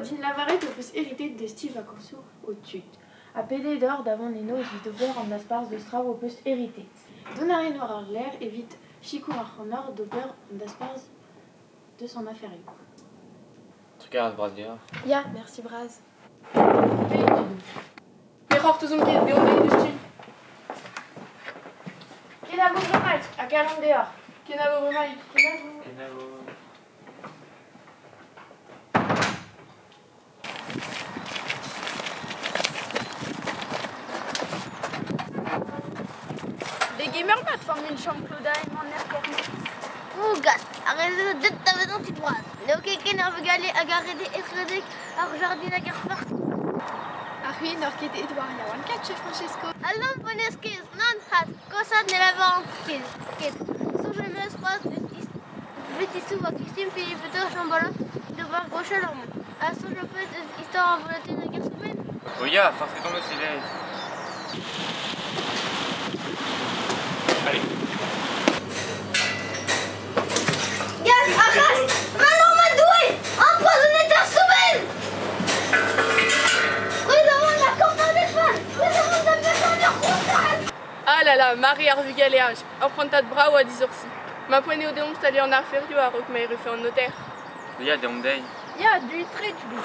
din lavaret o peus eritet de stiv vakanso o tud. A pede d'or davant eno evit d'ober an aspars de strav o peus eritet. Donaren war ar ler evit chikour ar c'honor d'ober an aspars de son aferioù. Trukaret bras dira. Ya, merci Braz. Pec'h teus ket deombe eus tu. Ket a vo bremaik, a kalant deoc'h. Ken a vo bremaik. Des gamers mat forment une chambre Claude en air formé. Oh gars, arrête de ta maison tu broises. Le ok ken a vegalé à garer des écredek à jardin à gar partout. Arri, nor ket Edouard ya wan kat, chef Francesco. Allons prenez skis, non hat, cosat ne la vent skis. Kit. So je me space petit sous à Christine Philippe de Chambala de voir gauche à l'homme. À so je peux histoire en volonté de guerre semaine. Oh ya, farfait tombe aussi l'aise. Allez. Gaz, arras, maintenant ma douée, empoisonné ta semaine. Nous avons la campagne des fans, nous avons la maison de routage. Ah là là, Marie ar vu galéage. Ar prantad bra ou a dizorsi. Ma poene o deomp stali an ar ferio a rok ma refait en notaire. Oh ya, deom dei. Ya, du très tu dis.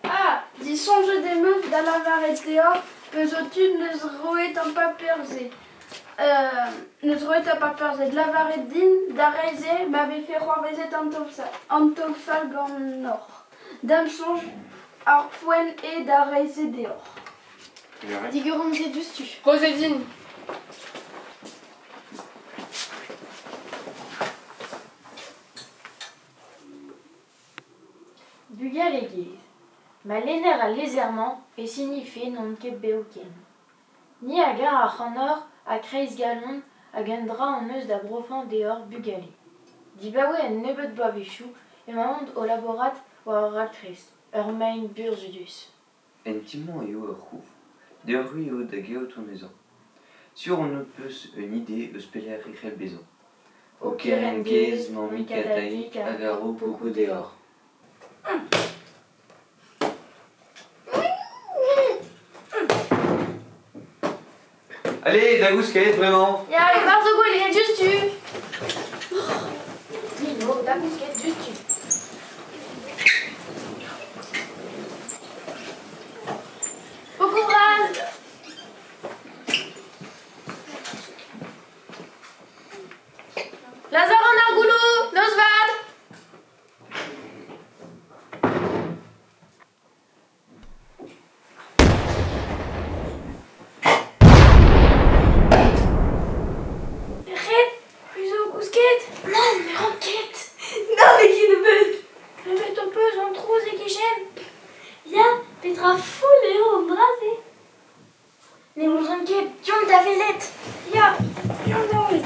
Ah, dis songe des meufs da lavaret deoc'h, peus o tud neus roet an paperzhe. Neus roet an paperzhe. De lavaret din, da reize, m'ave fait c'hoarvezet an tofal gant nor. Dam sonj ar poen e da reize deoc'h. Digeron ze dustu. Rosedine. Bugal e gez. Ma lener a lezerman e signife non ket beoken. Ni a gar a c'hanor a kreiz galon hag un dra an eus da brofan deoc'h bugale. Dibaoe en nebeut boavechou e ma hont o laborat war ar altrez, ur main burzudus. En timon eo ur c'houf, de ur rue eo da geot tonezan. Sur on eut peus un ide eus pelec'h ec'hel bezañ. O keren gez, mamik a taik hag a ro poko deoc'h. Allez, da gousket, vraiment. Ya, e barzo gwelet justu. Nino, da gousket justu. Beaucoup Braz. Lazare en argoulou, nos vad. Non, mais enquête. Non, mais qui ne veut. Le met au peu, on trouve et qui gêne. Ya, Petra foule et on brasé. Ne vous enquête, John ta villette. Ya, John know it.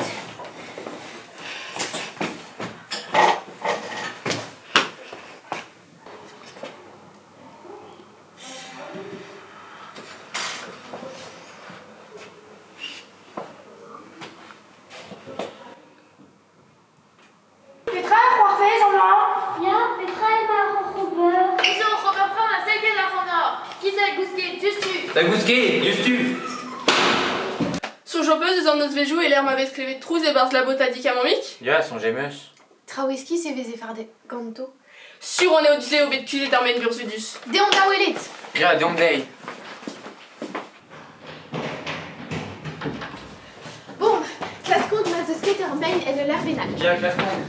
Petra, croire Jean-Jean. Ya, Petra et ma Robert. Ils ont Robert Femme à 5 d'argent nord. Qui t'a gousqué, justu. Da gousket, justu. Sou jopeuse eus an eus vejou e l'air m'avait skrivet trouz e barz la botadik a mamik. Ya, son gemeus. Traoueski se veze farde ganto. Sur on e o duze o bet kudet ar men burzudus. Deon da welet. Ya, deom dei. Bon, classe compte ma skater main et de l'air vénal. Ya, classement.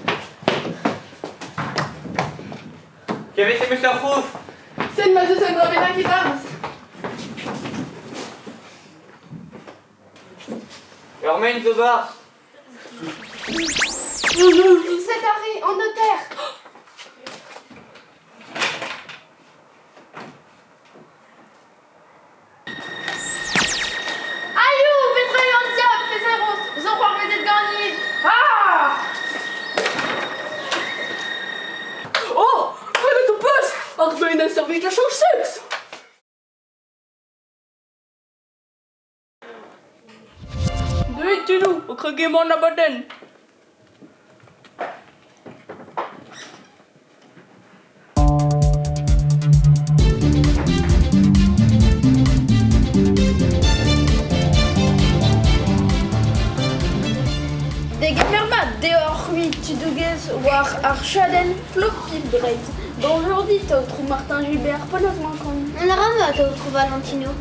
Qu'avait fait Mr. Fouf? Sen ma zeus an grabena ki barz. Ur main zo bar. Cet arrêt en notaire. Ayou, Petra et Antiop, fais un rost. Zon croire peut-être gagné. Ah! Oh! Prenez ton poste! Ar beun a servi la change sexe! au krugement abaden. Des gamermat dehors oui tu dugues war archaden floppy braids. Bonjour dit autre Martin Gilbert ponasman kon. On a ramassé autre Valentino.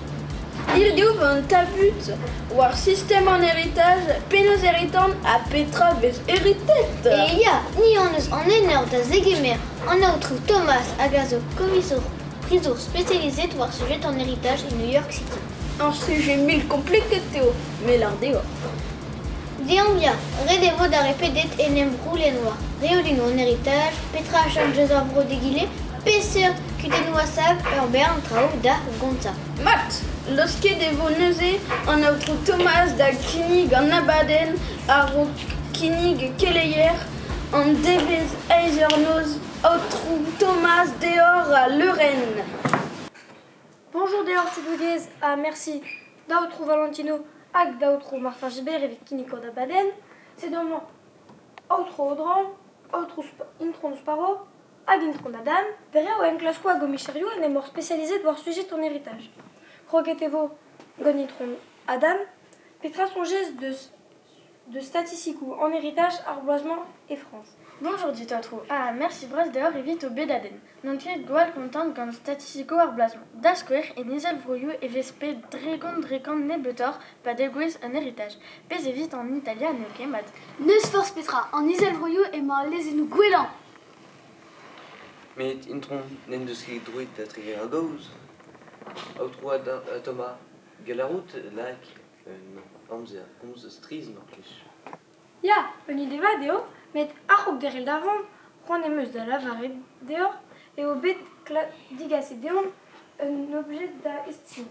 Il gouv un tabut war système en héritage penos héritant à Petra bez héritet. Et il y a ni on en énerve da Zegemer, on a autre Thomas Agazo, commissaire prison spécialisé de voir sujet en héritage à New York City. Un sujet mille compliqué Théo, mais l'un dehors. Dion bien, redévo da répédet et nem roulé noir. Réolino en héritage, Petra change zavro déguilé, Pesser Kutenoa Sab, Herbert Trao da Gonza. Mat, lorsque de vonese en autre Thomas da Kinig en Abaden, à Kinig Keleyer, en Devez Eisernoz, autre Thomas dehors à Leuren. Bonjour dehors Tuduguez, ah merci. D'autres Valentino, ag d'autres Martin Gilbert et Kiniko da Baden. C'est dans mon autre Audran, autre Intron Sparrow, ag Intron d'Adam, verrez ou en classe quoi Gomicherio et mort spécialisé de voir sujet ton héritage. Croquetez-vous Gonitron Adam, Petra son geste de statisticou en héritage, arboisement et France. Bonjour dit autre. Ah, merci bras dehors et vite au bédaden. Non tu dois content quand statistico arblasement. Dasquer et nisel vroyou et vespe drecon nebetor pas d'égoïs un héritage. Pèse vite en italien et mat. Neus force Petra, en isel vroyou et mar les nous gouelan. Mais intron n'enduski druid d'attrier à gauze. Autroi Thomas Galarout, lac, non, amzer, komz striz norkish. Ya, une idée va dehors, mais arroc derrière d'avant, Juan et meuse de la varée dehors, et au bête digassé dehors, un objet d'estime.